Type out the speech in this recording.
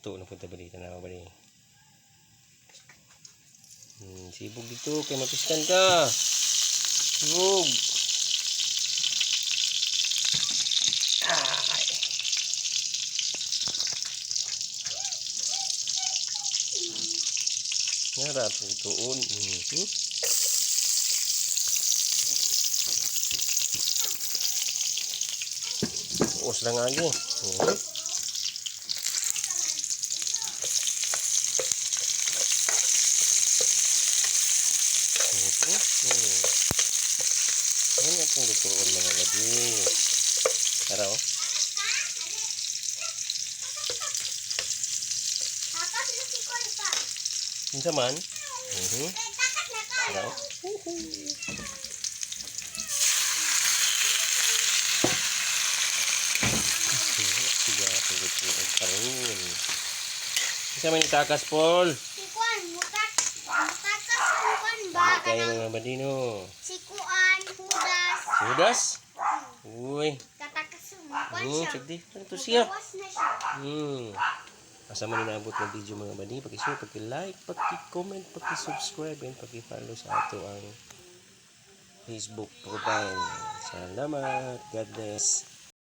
luto na punta balita na ba ni. Sibog dito kay mapiskan ka. Sibog. Ay. Nara po tuon. Uos lang lagi. Ano itong lutuon mga gabi? Tara o. Minsa man? Tara o. Siya ako lutuon karoon. Minsa man itakas, Paul? Kaya mga badino. Sikuan, hudas. Hudas? Uy. Katakasan siya. Sagdi. Ito siya. Gawas na siya. Asa man inaabot ng video mga badi, paki-share, paki-like, paki-comment, paki-subscribe, and paki-follow sa ato ang Facebook profile. Salamat. God bless.